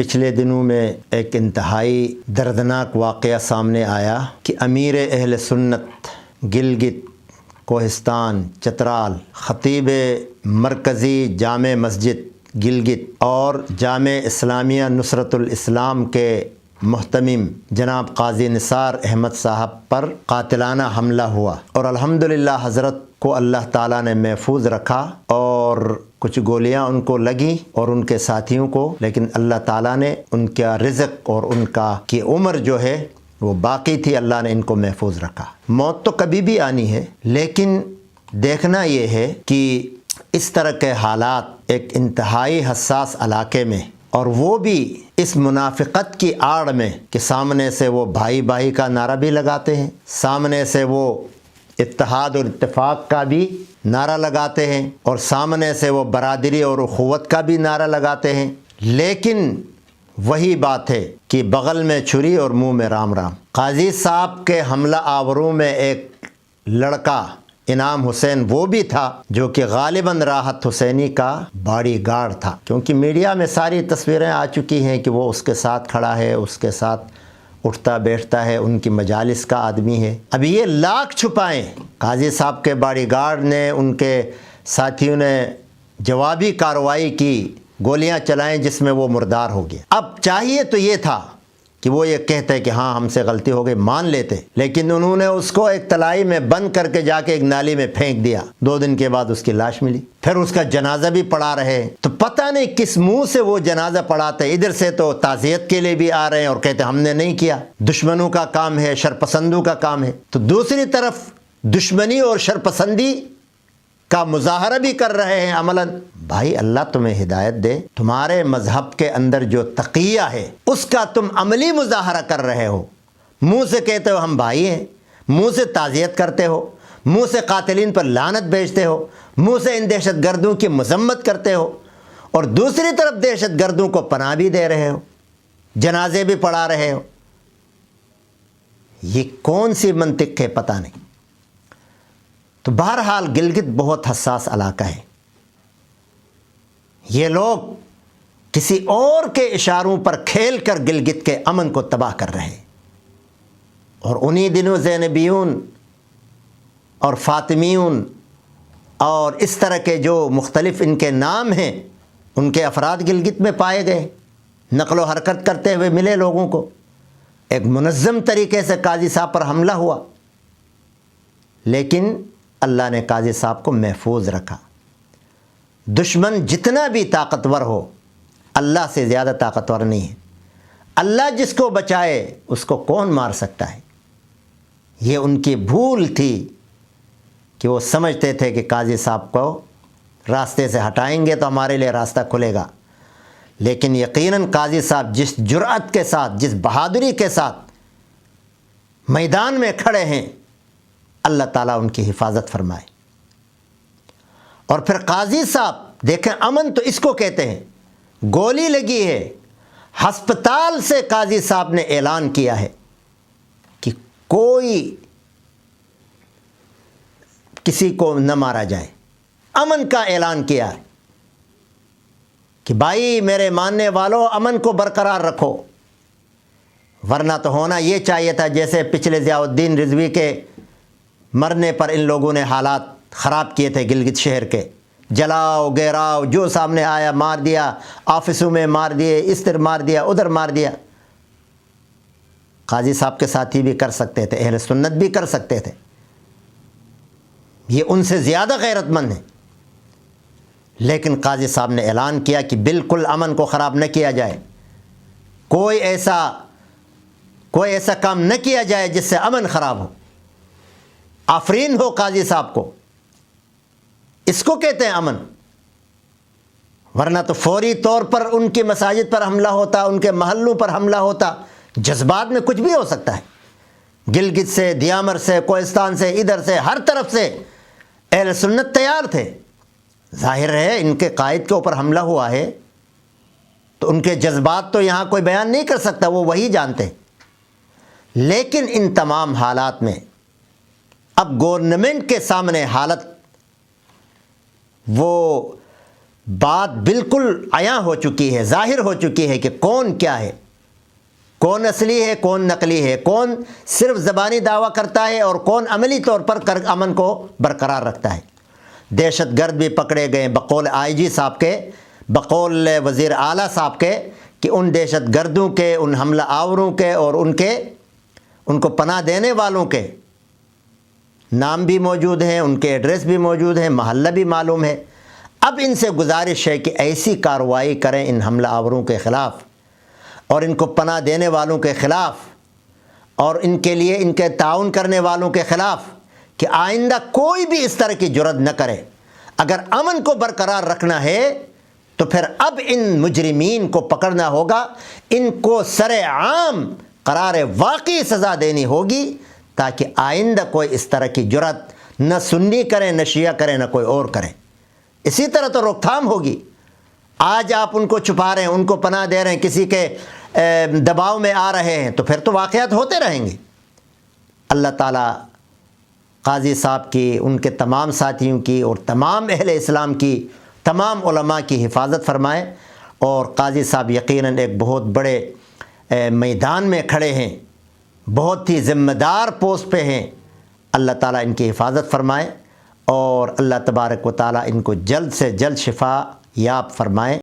پچھلے دنوں میں ایک انتہائی دردناک واقعہ سامنے آیا کہ امیر اہل سنت گلگت کوہستان چترال خطیب مرکزی جامع مسجد گلگت اور جامع اسلامیہ نصرت الاسلام کے محتمم جناب قاضی نثار احمد صاحب پر قاتلانہ حملہ ہوا، اور الحمدللہ حضرت کو اللہ تعالیٰ نے محفوظ رکھا، اور کچھ گولیاں ان کو لگیں اور ان کے ساتھیوں کو، لیکن اللہ تعالیٰ نے ان کا رزق اور ان کی عمر جو ہے وہ باقی تھی، اللہ نے ان کو محفوظ رکھا۔ موت تو کبھی بھی آنی ہے، لیکن دیکھنا یہ ہے کہ اس طرح کے حالات ایک انتہائی حساس علاقے میں، اور وہ بھی اس منافقت کی آڑ میں کہ سامنے سے وہ بھائی بھائی کا نعرہ بھی لگاتے ہیں، سامنے سے وہ اتحاد اور اتفاق کا بھی نعرہ لگاتے ہیں، اور سامنے سے وہ برادری اور اخوت کا بھی نعرہ لگاتے ہیں، لیکن وہی بات ہے کہ بغل میں چھری اور منہ میں رام رام۔ قاضی صاحب کے حملہ آوروں میں ایک لڑکا انعام حسین وہ بھی تھا جو کہ غالباً راحت حسینی کا باڈی گارڈ تھا، کیونکہ میڈیا میں ساری تصویریں آ چکی ہیں کہ وہ اس کے ساتھ کھڑا ہے، اس کے ساتھ اٹھتا بیٹھتا ہے، ان کی مجالس کا آدمی ہے۔ اب یہ لاکھ چھپائیں، قاضی صاحب کے باڈی گارڈ نے، ان کے ساتھیوں نے جوابی کارروائی کی، گولیاں چلائیں جس میں وہ مردار ہو گیا۔ اب چاہیے تو یہ تھا کہ وہ یہ کہتے کہ ہاں ہم سے غلطی ہو گئی، مان لیتے، لیکن انہوں نے اس کو ایک تلائی میں بند کر کے جا کے ایک نالی میں پھینک دیا۔ 2 دن کے بعد اس کی لاش ملی، پھر اس کا جنازہ بھی پڑھا رہے، تو پتہ نہیں کس منہ سے وہ جنازہ پڑھاتے۔ ادھر سے تو تعزیت کے لیے بھی آ رہے ہیں اور کہتے ہم نے نہیں کیا، دشمنوں کا کام ہے، شرپسندوں کا کام ہے، تو دوسری طرف دشمنی اور شرپسندی کا مظاہرہ بھی کر رہے ہیں عملاً۔ بھائی اللہ تمہیں ہدایت دے، تمہارے مذہب کے اندر جو تقیہ ہے اس کا تم عملی مظاہرہ کر رہے ہو، منہ سے کہتے ہو ہم بھائی ہیں، منہ سے تعزیت کرتے ہو، منہ سے قاتلین پر لعنت بھیجتے ہو، منہ سے ان دہشت گردوں کی مذمت کرتے ہو، اور دوسری طرف دہشت گردوں کو پناہ بھی دے رہے ہو، جنازے بھی پڑھا رہے ہو۔ یہ کون سی منطق ہے پتہ نہیں۔ تو بہرحال گلگت بہت حساس علاقہ ہے، یہ لوگ کسی اور کے اشاروں پر کھیل کر گلگت کے امن کو تباہ کر رہے ہیں، اور انہی دنوں زینبیون اور فاطمیون اور اس طرح کے جو مختلف ان کے نام ہیں، ان کے افراد گلگت میں پائے گئے، نقل و حرکت کرتے ہوئے ملے لوگوں کو۔ ایک منظم طریقے سے قاضی صاحب پر حملہ ہوا، لیکن اللہ نے قاضی صاحب کو محفوظ رکھا۔ دشمن جتنا بھی طاقتور ہو، اللہ سے زیادہ طاقتور نہیں ہے۔ اللہ جس کو بچائے اس کو کون مار سکتا ہے؟ یہ ان کی بھول تھی کہ وہ سمجھتے تھے کہ قاضی صاحب کو راستے سے ہٹائیں گے تو ہمارے لیے راستہ کھلے گا، لیکن یقیناً قاضی صاحب جس جرأت کے ساتھ، جس بہادری کے ساتھ میدان میں کھڑے ہیں، اللہ تعالیٰ ان کی حفاظت فرمائے۔ اور پھر قاضی صاحب دیکھیں، امن تو اس کو کہتے ہیں، گولی لگی ہے، ہسپتال سے قاضی صاحب نے اعلان کیا ہے کہ کوئی کسی کو نہ مارا جائے، امن کا اعلان کیا ہے کہ بھائی میرے ماننے والوں امن کو برقرار رکھو، ورنہ تو ہونا یہ چاہیے تھا جیسے پچھلے ضیاء الدین رضوی کے مرنے پر ان لوگوں نے حالات خراب کیے تھے گلگت شہر کے، جلاؤ گیراؤ، جو سامنے آیا مار دیا، آفسوں میں مار دیے، اس طرح مار دیا، ادھر مار دیا۔ قاضی صاحب کے ساتھی بھی کر سکتے تھے، اہل سنت بھی کر سکتے تھے، یہ ان سے زیادہ غیرت مند ہیں، لیکن قاضی صاحب نے اعلان کیا کہ بالکل امن کو خراب نہ کیا جائے، کوئی ایسا کام نہ کیا جائے جس سے امن خراب ہو، آفرین ہو قاضی صاحب کو، اس کو کہتے ہیں امن۔ ورنہ تو فوری طور پر ان کی مساجد پر حملہ ہوتا، ان کے محلوں پر حملہ ہوتا، جذبات میں کچھ بھی ہو سکتا ہے۔ گلگت سے، دیامر سے، کوہستان سے، ادھر سے، ہر طرف سے اہل سنت تیار تھے۔ ظاہر ہے ان کے قائد کے اوپر حملہ ہوا ہے تو ان کے جذبات تو یہاں کوئی بیان نہیں کر سکتا، وہ وہی جانتے ہیں۔ لیکن ان تمام حالات میں اب گورنمنٹ کے سامنے حالت وہ بات بالکل عیاں ہو چکی ہے، ظاہر ہو چکی ہے کہ کون کیا ہے، کون اصلی ہے، کون نقلی ہے، کون صرف زبانی دعویٰ کرتا ہے اور کون عملی طور پر امن کو برقرار رکھتا ہے۔ دہشت گرد بھی پکڑے گئے بقول آئی جی صاحب کے، بقول وزیر اعلیٰ صاحب کے، کہ ان دہشت گردوں کے، ان حملہ آوروں کے اور ان کو پناہ دینے والوں کے نام بھی موجود ہیں، ان کے ایڈریس بھی موجود ہیں، محلہ بھی معلوم ہے۔ اب ان سے گزارش ہے کہ ایسی کارروائی کریں ان حملہ آوروں کے خلاف اور ان کو پناہ دینے والوں کے خلاف اور ان کے لیے ان کے تعاون کرنے والوں کے خلاف کہ آئندہ کوئی بھی اس طرح کی جرات نہ کرے۔ اگر امن کو برقرار رکھنا ہے تو پھر اب ان مجرمین کو پکڑنا ہوگا، ان کو سر عام قرار واقعی سزا دینی ہوگی تاکہ آئندہ کوئی اس طرح کی جرات نہ سنی کرے، نہ شیعہ کرے، نہ کوئی اور کرے۔ اسی طرح تو روک تھام ہوگی۔ آج آپ ان کو چھپا رہے ہیں، ان کو پناہ دے رہے ہیں، کسی کے دباؤ میں آ رہے ہیں، تو پھر تو واقعات ہوتے رہیں گے۔ اللہ تعالیٰ قاضی صاحب کی، ان کے تمام ساتھیوں کی اور تمام اہل اسلام کی، تمام علماء کی حفاظت فرمائے۔ اور قاضی صاحب یقیناً ایک بہت بڑے میدان میں کھڑے ہیں، بہت ہی ذمہ دار پوسٹ پہ ہیں۔ اللہ تعالیٰ ان کی حفاظت فرمائے اور اللہ تبارک و تعالیٰ ان کو جلد سے جلد شفا یاب فرمائے۔